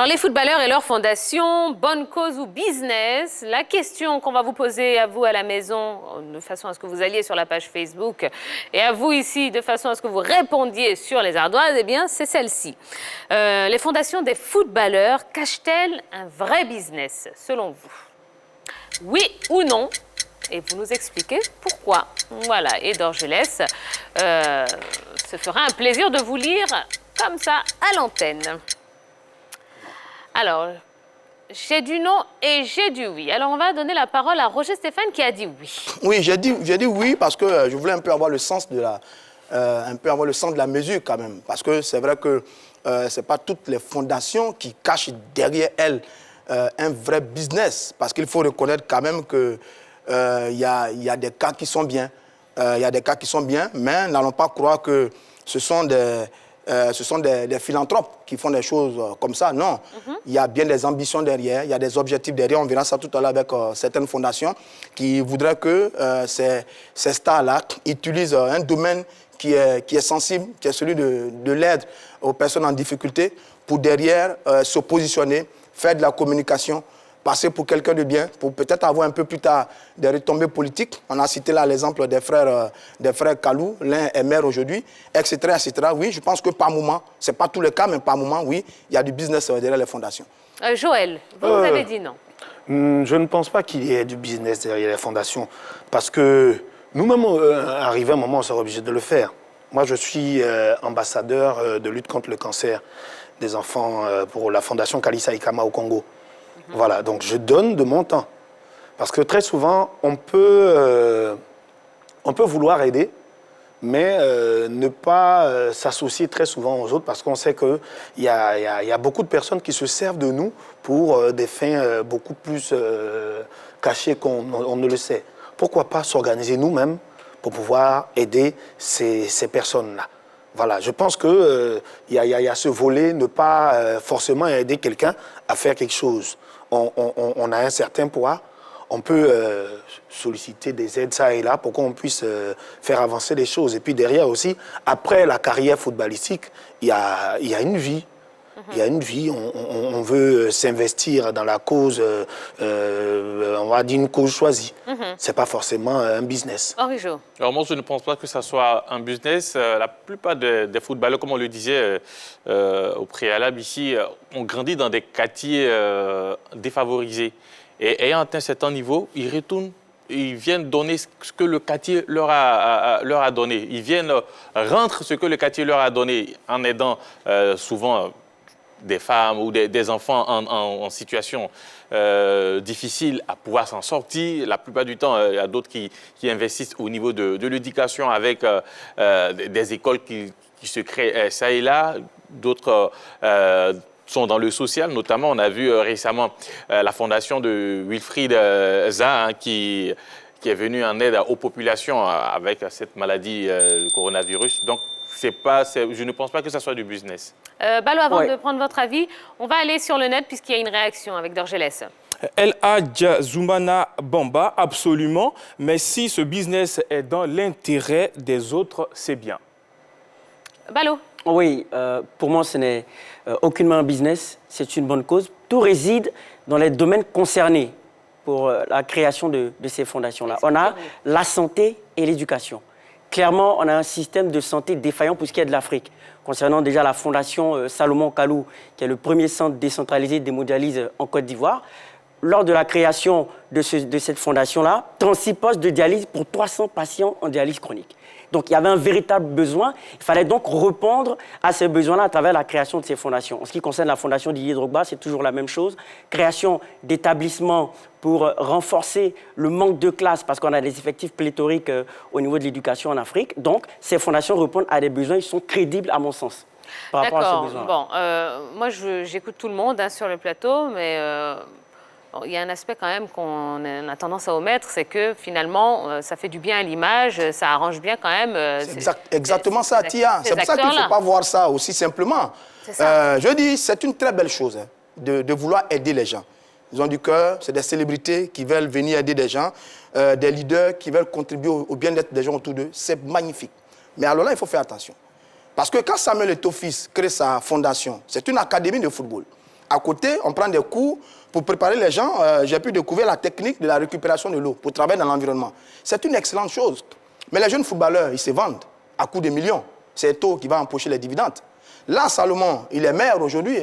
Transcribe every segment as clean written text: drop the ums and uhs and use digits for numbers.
les footballeurs et leur fondation, bonne cause ou business? La question qu'on va vous poser à vous à la maison, de façon à ce que vous alliez sur la page Facebook, et à vous ici, de façon à ce que vous répondiez sur les ardoises, eh bien, c'est celle-ci. Les fondations des footballeurs cachent-elles un vrai business, selon vous? Oui ou non? Et vous nous expliquez pourquoi. Voilà, et Dorgelès se fera un plaisir de vous lire comme ça à l'antenne. Alors, j'ai du non et j'ai du oui. Alors, on va donner la parole à Roger Stéphane qui a dit oui. Oui, j'ai dit oui parce que je voulais un peu avoir le sens de la mesure quand même. Parce que c'est vrai que ce n'est pas toutes les fondations qui cachent derrière elles un vrai business. Parce qu'il faut reconnaître quand même qu'il y a des cas qui sont bien. Il y a des cas qui sont bien, mais n'allons pas croire que ce sont des philanthropes qui font des choses comme ça. Non, il y a bien des ambitions derrière, il y a des objectifs derrière. On verra ça tout à l'heure avec certaines fondations qui voudraient que ces stars-là utilisent un domaine qui est sensible, qui est celui de l'aide aux personnes en difficulté, pour derrière se positionner, faire de la communication, passer pour quelqu'un de bien, pour peut-être avoir un peu plus tard des retombées politiques. On a cité là l'exemple des frères Kalou, l'un est maire aujourd'hui, etc., etc. Oui, je pense que par moment, ce n'est pas tous les cas, mais par moment, oui, il y a du business derrière les fondations. Joël, vous avez dit non. Je ne pense pas qu'il y ait du business derrière les fondations, parce que nous-mêmes, arrivé un moment, on sera obligé de le faire. Moi, je suis ambassadeur de lutte contre le cancer des enfants pour la fondation Kalissa Ikama au Congo. Voilà, donc je donne de mon temps. Parce que très souvent, on peut vouloir aider, mais ne pas s'associer très souvent aux autres, parce qu'on sait qu'il y a beaucoup de personnes qui se servent de nous pour des fins beaucoup plus cachées qu'on ne le sait. Pourquoi pas s'organiser nous-mêmes pour pouvoir aider ces personnes-là? Voilà, je pense qu'il y a ce volet, ne pas forcément aider quelqu'un à faire quelque chose. On a un certain poids, on peut solliciter des aides ça et là pour qu'on puisse faire avancer les choses. Et puis derrière aussi, après la carrière footballistique, il y a une vie. Il y a une vie, on veut s'investir dans la cause, on va dire une cause choisie. Ce n'est pas forcément un business. Henri-Jo. Alors moi, je ne pense pas que ça soit un business. La plupart des footballeurs, comme on le disait au préalable ici, ont grandi dans des quartiers défavorisés. Et ayant atteint un certain niveau, ils retournent. Ils viennent donner ce que le quartier leur a donné. Ils viennent rendre ce que le quartier leur a donné en aidant souvent des femmes ou des enfants en situation difficile à pouvoir s'en sortir. La plupart du temps, il y a d'autres qui investissent au niveau de l'éducation avec des écoles qui se créent ça et là. D'autres sont dans le social. Notamment, on a vu récemment la fondation de Wilfried Zaha qui est venue en aide aux populations avec cette maladie, le coronavirus. Donc, je ne pense pas que ça soit du business. Balo, avant de prendre votre avis, on va aller sur le net puisqu'il y a une réaction avec Dorgelès. El-Hadj Zoumana Bamba, absolument. Mais si ce business est dans l'intérêt des autres, c'est bien. Balo. Oui, pour moi, ce n'est aucunement un business, c'est une bonne cause. Tout réside dans les domaines concernés pour la création de ces fondations-là. On a la santé et l'éducation. Clairement, on a un système de santé défaillant pour ce qui est de l'Afrique. Concernant déjà la fondation Salomon Kalou, qui est le premier centre décentralisé d'hémodialyse en Côte d'Ivoire, lors de la création de cette fondation-là, 36 postes de dialyse pour 300 patients en dialyse chronique. Donc, il y avait un véritable besoin. Il fallait donc répondre à ces besoins-là à travers la création de ces fondations. En ce qui concerne la fondation Didier Drogba, c'est toujours la même chose. Création d'établissements pour renforcer le manque de classes, parce qu'on a des effectifs pléthoriques au niveau de l'éducation en Afrique. Donc, ces fondations répondent à des besoins, ils sont crédibles à mon sens. D'accord. Bon, moi, j'écoute tout le monde sur le plateau, mais il y a un aspect quand même qu'on a tendance à omettre, c'est que finalement, ça fait du bien à l'image, ça arrange bien quand même. C'est exactement ça, Tia. C'est pour ça qu'il ne faut pas voir ça aussi simplement. Je dis, c'est une très belle chose de vouloir aider les gens. Ils ont du cœur, c'est des célébrités qui veulent venir aider des gens, des leaders qui veulent contribuer au bien-être des gens autour d'eux. C'est magnifique. Mais alors là, il faut faire attention. Parce que quand Samuel Eto'o Fils crée sa fondation, c'est une académie de football. À côté, on prend des cours pour préparer les gens. J'ai pu découvrir la technique de la récupération de l'eau pour travailler dans l'environnement. C'est une excellente chose. Mais les jeunes footballeurs, ils se vendent à coups de millions. C'est Eto'o qui va empocher les dividendes. Là, Salomon, il est maire aujourd'hui,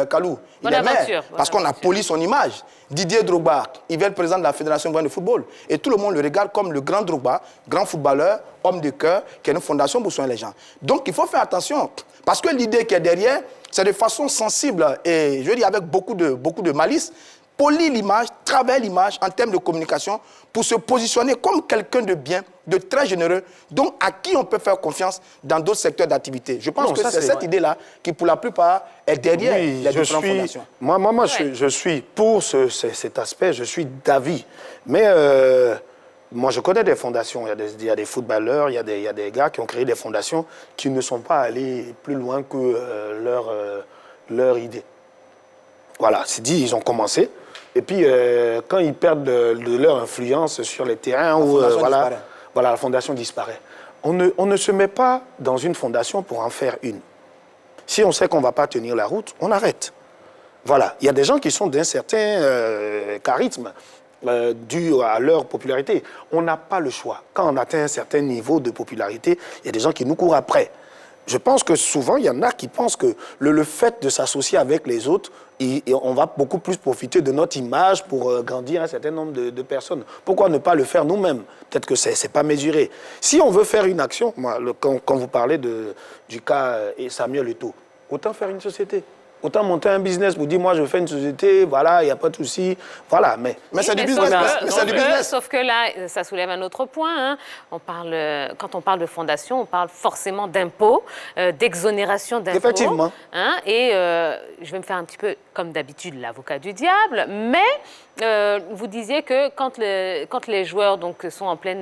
Kalou. Il est maire parce qu'on a poli son image. Didier Drogba, il va être président de la Fédération de football. Et tout le monde le regarde comme le grand Drogba, grand footballeur, homme de cœur, qui a une fondation pour soigner les gens. Donc, il faut faire attention. Parce que l'idée qui est derrière, c'est de façon sensible et, je veux dire, avec beaucoup de malice, polir l'image, travailler l'image en termes de communication pour se positionner comme quelqu'un de bien, de très généreux, donc à qui on peut faire confiance dans d'autres secteurs d'activité. Je pense que c'est cette idée-là qui, pour la plupart, est derrière les différentes fondations. Moi, je suis pour cet aspect, je suis d'avis. Mais moi, je connais des fondations. Il y a des footballeurs, il y a des gars qui ont créé des fondations qui ne sont pas allés plus loin que leur idée. Voilà, c'est dit, ils ont commencé. Et puis, quand ils perdent de leur influence sur les terrains, la fondation disparaît. On ne se met pas dans une fondation pour en faire une. Si on sait qu'on ne va pas tenir la route, on arrête. Voilà, il y a des gens qui sont d'un certain charisme dû à leur popularité. On n'a pas le choix. Quand on atteint un certain niveau de popularité, il y a des gens qui nous courent après. Je pense que souvent, il y en a qui pensent que le fait de s'associer avec les autres, on va beaucoup plus profiter de notre image pour grandir un certain nombre de personnes. Pourquoi ne pas le faire nous-mêmes? Peut-être que ce n'est pas mesuré. Si on veut faire une action, quand vous parlez du cas Samuel Eto'o, autant faire une société. Autant monter un business pour dire, moi, je fais une société, voilà, il n'y a pas de souci. Voilà, mais c'est du business. Sauf que là, ça soulève un autre point. Hein. Quand on parle de fondation, on parle forcément d'impôts, d'exonération d'impôts. Effectivement. Hein, et je vais me faire un petit peu, comme d'habitude, l'avocat du diable, mais vous disiez que quand les joueurs donc, sont en train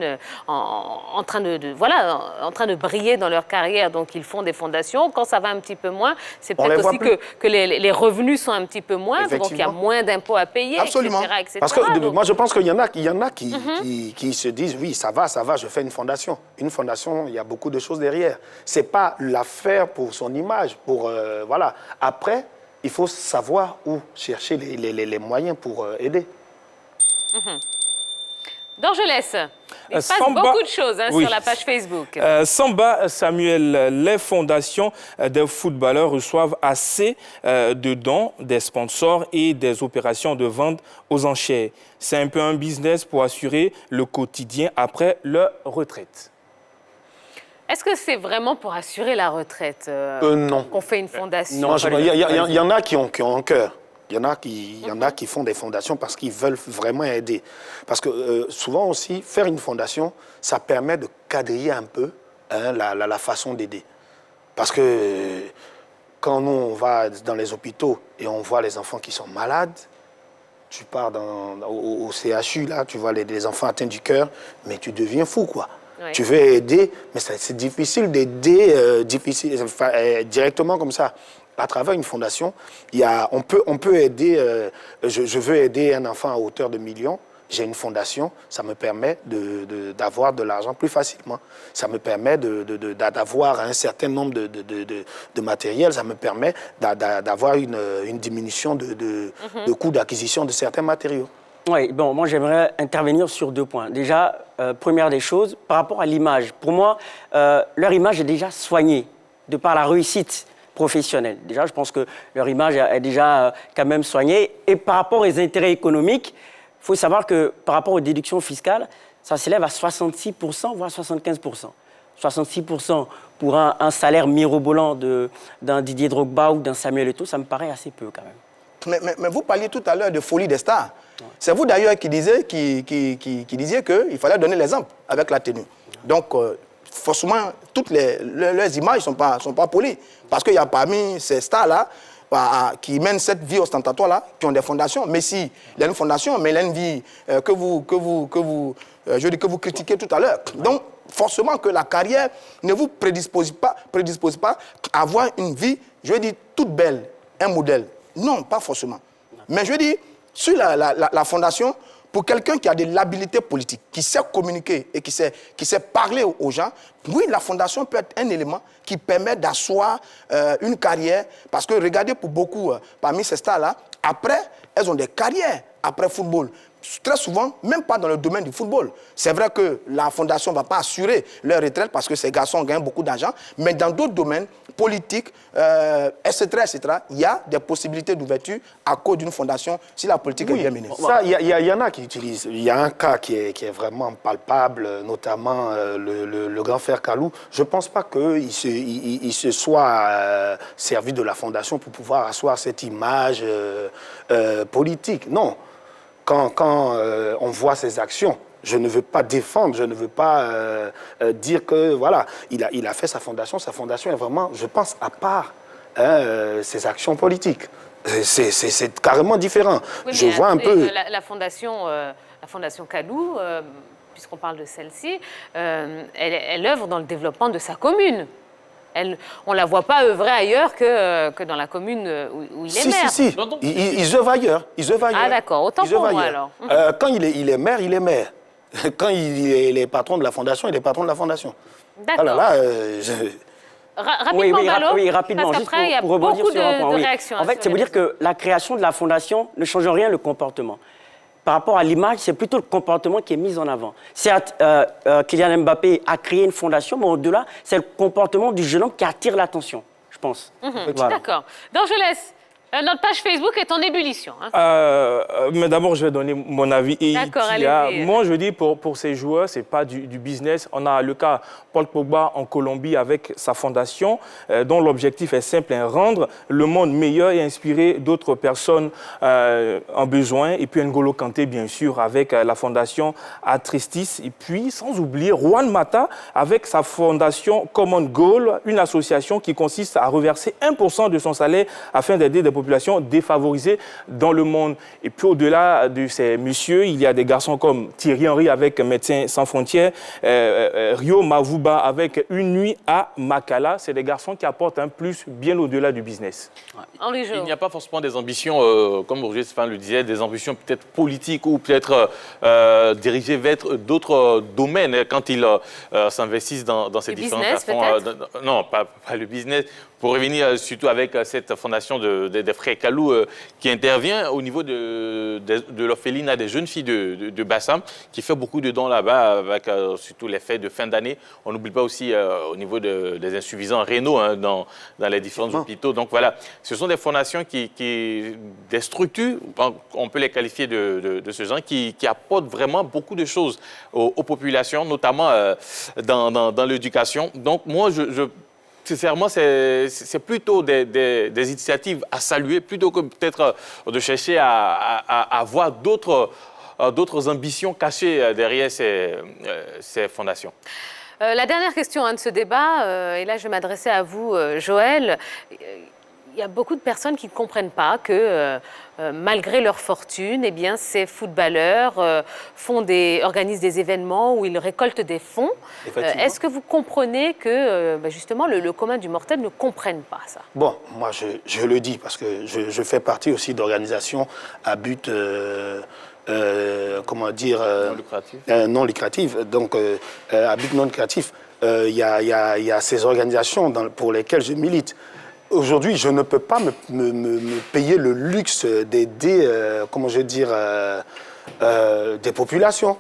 de briller dans leur carrière, donc ils font des fondations, quand ça va un petit peu moins, c'est peut-être aussi que les revenus sont un petit peu moindres, donc il y a moins d'impôts à payer, Absolument. etc. Parce que moi, je pense qu'il y en a qui se disent, oui, ça va, je fais une fondation. Une fondation, il y a beaucoup de choses derrière. Ce n'est pas l'affaire pour son image, voilà. Après, il faut savoir où chercher les moyens pour aider. Dorgelès, il se passe beaucoup de choses sur la page Facebook. Samba Samuel, les fondations des footballeurs reçoivent assez de dons des sponsors et des opérations de vente aux enchères. C'est un peu un business pour assurer le quotidien après leur retraite. Est-ce que c'est vraiment pour assurer la retraite non. qu'on fait une fondation? Non, il y en a qui ont un cœur. Il y en a qui font des fondations parce qu'ils veulent vraiment aider. Parce que souvent aussi, faire une fondation, ça permet de quadriller un peu la façon d'aider. Parce que quand nous, on va dans les hôpitaux et on voit les enfants qui sont malades, tu pars au CHU, là, tu vois les enfants atteints du cœur, mais tu deviens fou, quoi. Oui. Tu veux aider, mais c'est difficile d'aider directement comme ça. À travers une fondation, on peut aider, je veux aider un enfant à hauteur de millions, j'ai une fondation, ça me permet d'avoir de l'argent plus facilement. Ça me permet d'avoir un certain nombre de matériel, ça me permet d'avoir une diminution de coût d'acquisition de certains matériaux. Oui, bon, moi j'aimerais intervenir sur 2 points. Déjà, première des choses, par rapport à l'image. Pour moi, leur image est déjà soignée de par la réussite professionnelle. Déjà, je pense que leur image est déjà quand même soignée. Et par rapport aux intérêts économiques, il faut savoir que par rapport aux déductions fiscales, ça s'élève à 66%, voire 75%. 66% pour un salaire mirobolant d'un Didier Drogba ou d'un Samuel Eto'o, ça me paraît assez peu quand même. Mais vous parliez tout à l'heure de folie des stars. Ouais. C'est vous d'ailleurs qui disiez qu'il fallait donner l'exemple avec la tenue. Donc, forcément, toutes leurs images ne sont pas polies. Parce qu'il y a parmi ces stars-là qui mènent cette vie ostentatoire-là, qui ont des fondations. Messi, il a une fondation, mais il a une vie que vous critiquez tout à l'heure. Donc, forcément que la carrière ne vous prédispose pas à avoir une vie, je veux dire, toute belle, un modèle. Non, pas forcément. Mais je veux dire, sur la fondation, pour quelqu'un qui a de l'habilité politique, qui sait communiquer et qui sait parler aux gens, oui, la fondation peut être un élément qui permet d'asseoir une carrière. Parce que regardez, pour beaucoup, parmi ces stars-là, après, elles ont des carrières après football. Très souvent, même pas dans le domaine du football. C'est vrai que la fondation ne va pas assurer leur retraite parce que ces garçons gagnent beaucoup d'argent, mais dans d'autres domaines, politiques, etc., il y a des possibilités d'ouverture à cause d'une fondation si la politique est bien menée. Ça, il y en a qui utilisent. Il y a un cas qui est vraiment palpable, notamment le grand frère Kalou. Je ne pense pas qu'il se soit servi de la fondation pour pouvoir asseoir cette image politique. Non. Quand on voit ses actions, je ne veux pas défendre, je ne veux pas dire que, voilà, il a fait sa fondation est vraiment, je pense, à part ses actions politiques. C'est carrément différent. Oui, je vois un peu... La fondation Kalou, puisqu'on parle de celle-ci, elle œuvre dans le développement de sa commune. On ne la voit pas œuvrer ailleurs que dans la commune où il est maire. Si. Ils œuvrent ailleurs. Ah d'accord, autant pour moi alors. Quand il est maire, il est maire. Quand il est patron de la fondation, il est patron de la fondation. D'accord. Rapidement, rapidement, parce juste qu'après, il y a pour rebondir beaucoup sur un point. de réactions. En fait, c'est vous dire que la création de la fondation ne change rien le comportement. Par rapport à l'image, c'est plutôt le comportement qui est mis en avant. Certes, Kylian Mbappé a créé une fondation, mais au-delà, c'est le comportement du jeune homme qui attire l'attention, je pense. Voilà. D'accord. Donc, je laisse. Notre page Facebook est en ébullition. Hein. Mais d'abord, je vais donner mon avis. D'accord, allez-y. Moi, je dis pour ces joueurs, ce n'est pas du business. On a le cas Paul Pogba en Colombie avec sa fondation, dont l'objectif est simple, rendre le monde meilleur et inspirer d'autres personnes en besoin. Et puis N'Golo Kanté, bien sûr, avec la fondation Atristis. Et puis, sans oublier, Juan Mata avec sa fondation Common Goal, une association qui consiste à reverser 1% de son salaire afin d'aider des populations défavorisées dans le monde. Et puis au-delà de ces messieurs, il y a des garçons comme Thierry Henry avec Médecins Sans Frontières, Rio Mavuba avec Une Nuit à Makala. C'est des garçons qui apportent un plus bien au-delà du business. Il n'y a pas forcément des ambitions, comme Roger Stéphane le disait, des ambitions peut-être politiques ou peut-être dirigées vers d'autres domaines quand ils s'investissent dans ces différents plateformes. Non, pas le business. Pour revenir surtout avec cette fondation des frères Kalou qui intervient au niveau de l'orphelinat des jeunes filles de Bassam, qui fait beaucoup de dons là-bas, avec surtout les fêtes de fin d'année. On n'oublie pas aussi au niveau des insuffisants rénaux dans les différents hôpitaux. Donc voilà, ce sont des fondations des structures, on peut les qualifier de ce genre, qui apportent vraiment beaucoup de choses aux populations, notamment dans l'éducation. Donc moi, sincèrement, c'est plutôt des initiatives à saluer, plutôt que peut-être de chercher à avoir d'autres ambitions cachées derrière ces fondations. La dernière question de ce débat, et là je vais m'adresser à vous, Joël. Il y a beaucoup de personnes qui ne comprennent pas que, malgré leur fortune, eh bien, ces footballeurs organisent des événements où ils récoltent des fonds. Est-ce que vous comprenez que, justement, le commun du mortel ne comprenne pas ça? Bon, moi, je le dis parce que je fais partie aussi d'organisations à but... non lucratif. Donc, à but non lucratif, il y a ces organisations pour lesquelles je milite. Aujourd'hui, je ne peux pas me payer le luxe d'aider, des populations.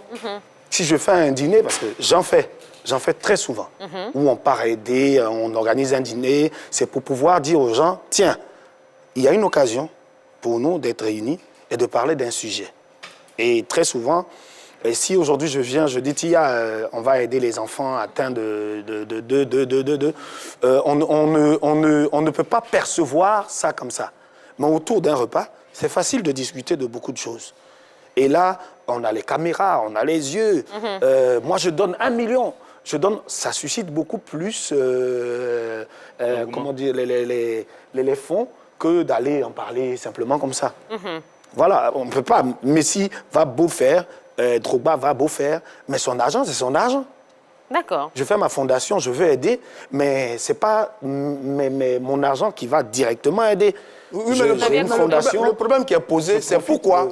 Si je fais un dîner, parce que j'en fais très souvent, où on part aider, on organise un dîner, c'est pour pouvoir dire aux gens, tiens, il y a une occasion pour nous d'être réunis et de parler d'un sujet. Et très souvent, si aujourd'hui je viens, je dis, tiens, on va aider les enfants atteints on ne peut pas percevoir ça comme ça. Mais autour d'un repas, c'est facile de discuter de beaucoup de choses. Et là, on a les caméras, on a les yeux. Moi, je donne 1 million. Ça suscite beaucoup plus, les fonds que d'aller en parler simplement comme ça. Voilà, on ne peut pas. Messi va beau faire, Drogba va beau faire, mais son argent, c'est son argent. D'accord. Je fais ma fondation, je veux aider, mais ce n'est pas mon argent qui va directement aider. Oui, mais le problème qui est posé, c'est pourquoi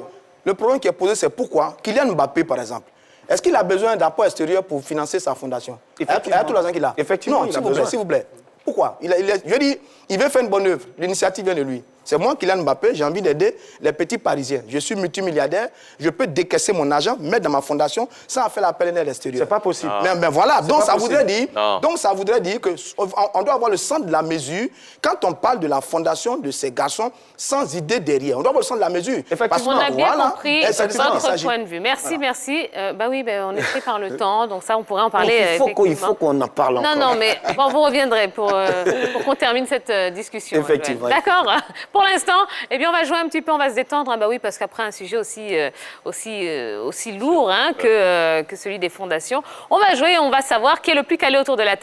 Le problème qui est posé, c'est pourquoi Kylian Mbappé, par exemple, est-ce qu'il a besoin d'apport extérieur pour financer sa fondation? Il y a tout l'argent qu'il a. Effectivement, non, s'il vous plaît. Pourquoi? Je dis, il veut faire une bonne œuvre. L'initiative vient de lui. C'est moi, Kylian Mbappé, j'ai envie d'aider les petits Parisiens. Je suis multimilliardaire, je peux décaisser mon argent, mettre dans ma fondation sans faire l'appel à l'extérieur. C'est pas possible. Mais voilà, donc ça voudrait dire que on doit avoir le sens de la mesure quand on parle de la fondation de ces garçons sans idée derrière. On doit avoir le sens de la mesure. On a bien compris votre point de vue. Merci, Voilà. merci. On est pris par le temps, donc ça, on pourrait en parler. Il faut qu'on en parle encore. Non, mais bon, vous reviendrez pour qu'on termine cette discussion. Effectivement. D'accord. Pour l'instant, eh bien, on va jouer un petit peu, on va se détendre. Parce qu'après un sujet aussi lourd que celui des fondations, on va jouer et on va savoir qui est le plus calé autour de la table.